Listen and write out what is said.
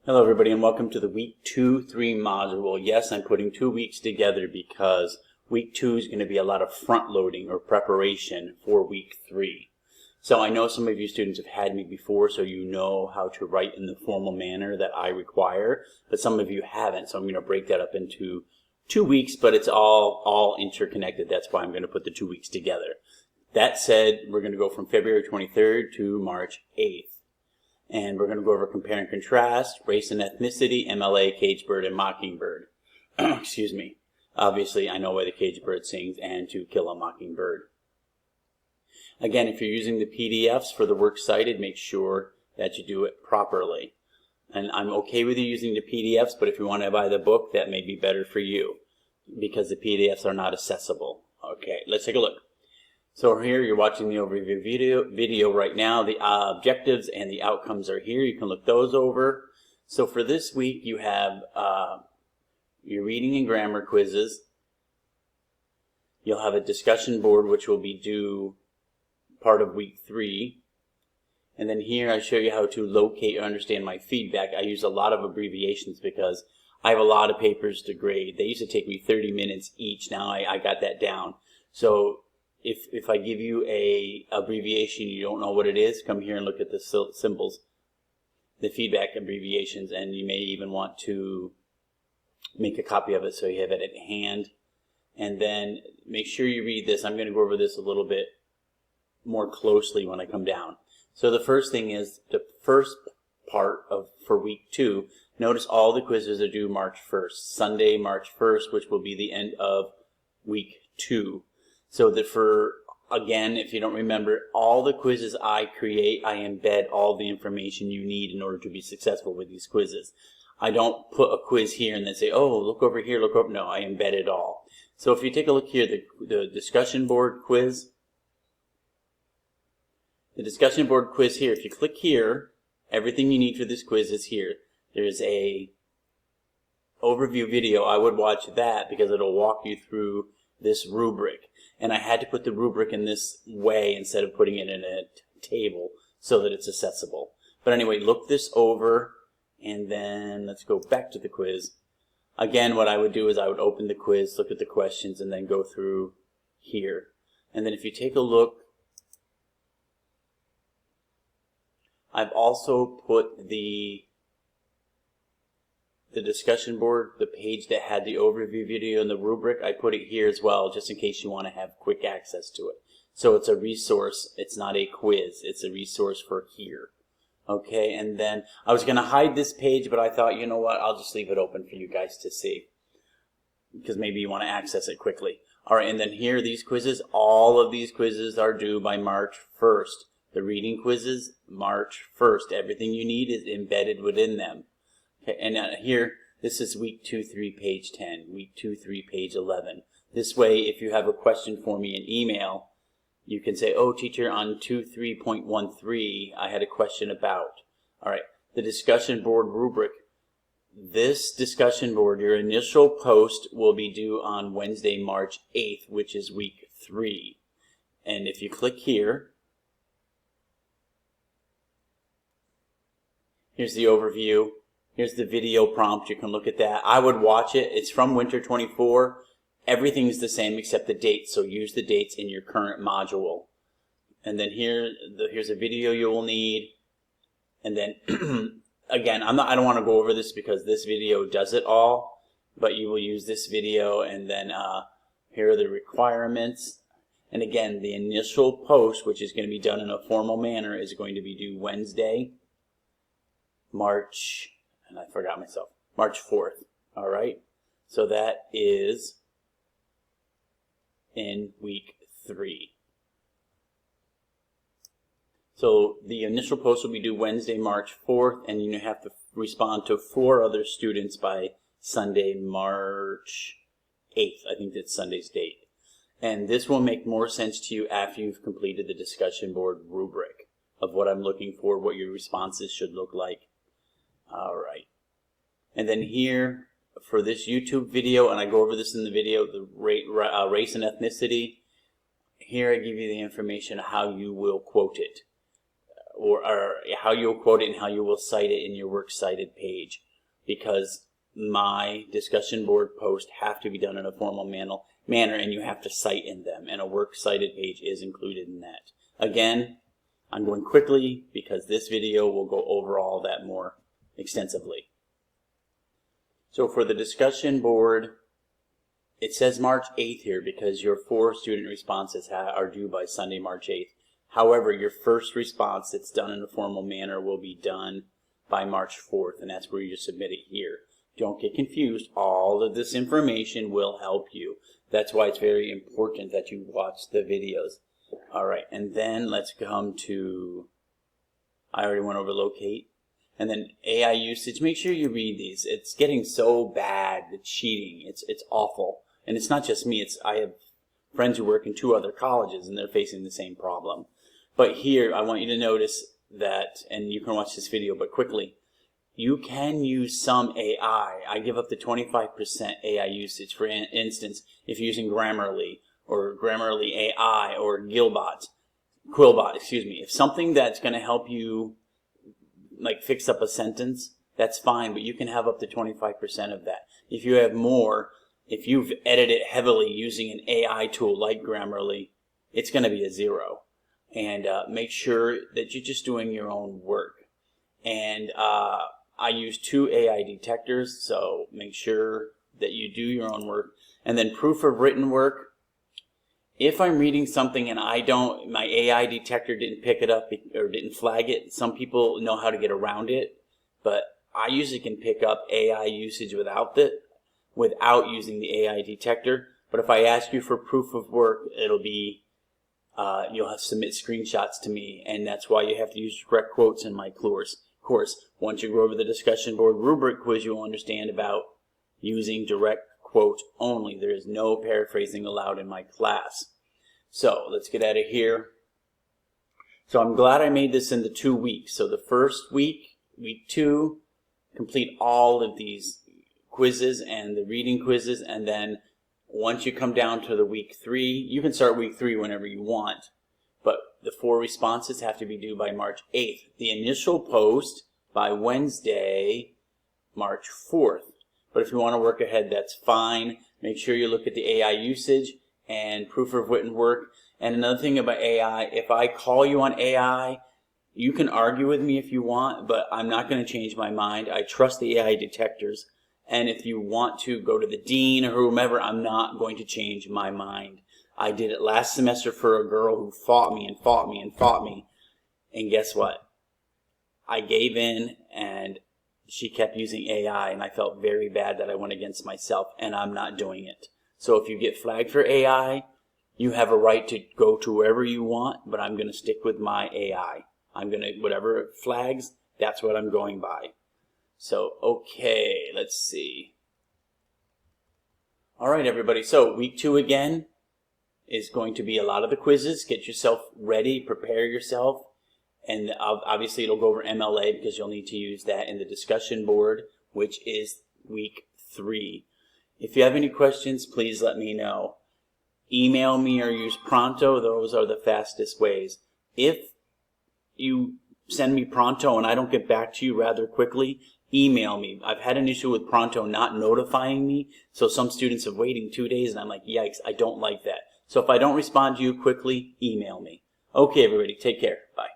Hello everybody and welcome to the week 2-3 module. Yes, I'm putting 2 weeks together because week 2 is going to be a lot of front loading or preparation for week 3. So I know some of you students have had me before, so you know how to write in the formal manner that I require, but some of you haven't, so I'm going to break that up into 2 weeks, but it's all interconnected. That's why I'm going to put the 2 weeks together. That said, we're going to go from February 23rd to March 8th. And we're going to go over compare and contrast, race and ethnicity, MLA, caged bird, and mockingbird. Excuse me. Obviously, I know why the caged bird sings and to kill a mockingbird. Again, if you're using the PDFs for the works cited, make sure that you do it properly. And I'm okay with you using the PDFs, but if you want to buy the book, that may be better for you because the PDFs are not accessible. Okay, let's take a look. So here you're watching the overview video right now. The objectives and the outcomes are here. You can look those over. So for this week you have your reading and grammar quizzes. You'll have a discussion board which will be due part of week 3. And then here I show you how to locate or understand my feedback. I use a lot of abbreviations because I have a lot of papers to grade. They used to take me 30 minutes each. Now I got that down. So if I give you a abbreviation, you don't know what it is, come here and look at the symbols, the feedback abbreviations, and you may even want to make a copy of it so you have it at hand. And then make sure you read this. I'm going to go over this a little bit more closely when I come down. So the first thing is the first part for week 2. Notice all the quizzes are due March 1st, Sunday, March 1st, which will be the end of week 2. So that again, if you don't remember, all the quizzes I create, I embed all the information you need in order to be successful with these quizzes. I don't put a quiz here and then say, oh, look over here, look over. No, I embed it all. So if you take a look here, the discussion board quiz, the discussion board quiz here, if you click here, everything you need for this quiz is here. There's a overview video. I would watch that because it'll walk you through this rubric. And I had to put the rubric in this way instead of putting it in a table so that it's accessible. But anyway, look this over, and then let's go back to the quiz. Again, what I would do is I would open the quiz, look at the questions, and then go through here. And then if you take a look, I've also put the discussion board, the page that had the overview video and the rubric, I put it here as well, just in case you want to have quick access to it. So it's a resource, it's not a quiz, it's a resource for here. Okay, and then I was going to hide this page, but I thought, you know what, I'll just leave it open for you guys to see, because maybe you want to access it quickly. Alright, and then here, these quizzes, all of these quizzes are due by March 1st. The reading quizzes, March 1st. Everything you need is embedded within them. Okay, and here, this is week 2-3, page 10, week 2-3, page 11. This way, if you have a question for me in email, you can say, oh, teacher, on 2.3.13, I had a question about. All right, the discussion board rubric. This discussion board, your initial post will be due on Wednesday, March 8th, which is week 3. And if you click here, here's the overview. Here's the video prompt. You can look at that. I would watch it. It's from Winter 24. Everything's the same except the dates, so use the dates in your current module. And then here's a video you will need. And then, again, I don't want to go over this because this video does it all, but you will use this video, and then here are the requirements. And again, the initial post, which is going to be done in a formal manner, is going to be due Wednesday, March 4th. All right, so that is in week 3. So the initial post will be due Wednesday, March 4th, and you have to respond to 4 other students by Sunday, March 8th. I think that's Sunday's date. And this will make more sense to you after you've completed the discussion board rubric of what I'm looking for, what your responses should look like. All right. And then here, for this YouTube video, and I go over this in the video, the race and ethnicity, here I give you the information how you will quote it. or how you'll quote it and how you will cite it in your works cited page, because my discussion board posts have to be done in a formal manner, and you have to cite in them, and a works cited page is included in that. Again, I'm going quickly because this video will go over all that more extensively. So for the discussion board, it says March 8th here because your 4 student responses are due by Sunday, March 8th. However, your first response that's done in a formal manner will be done by March 4th, and that's where you submit it here. Don't get confused. All of this information will help you. That's why it's very important that you watch the videos. All right, and then let's come to, I already went over locate. And then AI usage. Make sure you read these. It's getting so bad, the cheating. It's awful. And it's not just me. I have friends who work in 2 other colleges, and they're facing the same problem. But here, I want you to notice that, and you can watch this video, but quickly, you can use some AI. I give up to 25% AI usage. For instance, if you're using Grammarly, or Grammarly AI, or Quillbot, excuse me. If something that's going to help you like fix up a sentence, that's fine, but you can have up to 25% of that. If you have more, if you've edited heavily using an AI tool like Grammarly, it's going to be a 0. And make sure that you're just doing your own work. And I use 2 AI detectors, so make sure that you do your own work. And then proof of written work. If I'm reading something and my AI detector didn't pick it up or didn't flag it, some people know how to get around it, but I usually can pick up AI usage without using the AI detector. But if I ask you for proof of work, it'll be, you'll have to submit screenshots to me, and that's why you have to use direct quotes in my course. Once you go over the discussion board rubric quiz, you'll understand about using direct quote only. There is no paraphrasing allowed in my class. So let's get out of here. So I'm glad I made this into 2 weeks. So the first week, week 2, complete all of these quizzes and the reading quizzes, and then once you come down to the week 3, you can start week 3 whenever you want, but the 4 responses have to be due by March 8th. The initial post by Wednesday, March 4th. But if you want to work ahead, that's fine. Make sure you look at the AI usage and proof of written work. And another thing about AI, if I call you on AI, you can argue with me if you want, but I'm not going to change my mind. I trust the AI detectors. And if you want to go to the dean or whomever, I'm not going to change my mind. I did it last semester for a girl who fought me and fought me and fought me. And guess what? I gave in, and she kept using AI, and I felt very bad that I went against myself, and I'm not doing it. So if you get flagged for AI, you have a right to go to wherever you want, but I'm going to stick with my AI. I'm going to, whatever it flags, that's what I'm going by. So, okay, let's see. All right, everybody. So week 2 again is going to be a lot of the quizzes. Get yourself ready, prepare yourself. And obviously it'll go over MLA because you'll need to use that in the discussion board, which is week 3. If you have any questions, please let me know. Email me or use Pronto. Those are the fastest ways. If you send me Pronto and I don't get back to you rather quickly, email me. I've had an issue with Pronto not notifying me, so some students have waiting 2 days, and I'm like, yikes, I don't like that. So if I don't respond to you quickly, email me. Okay, everybody, take care. Bye.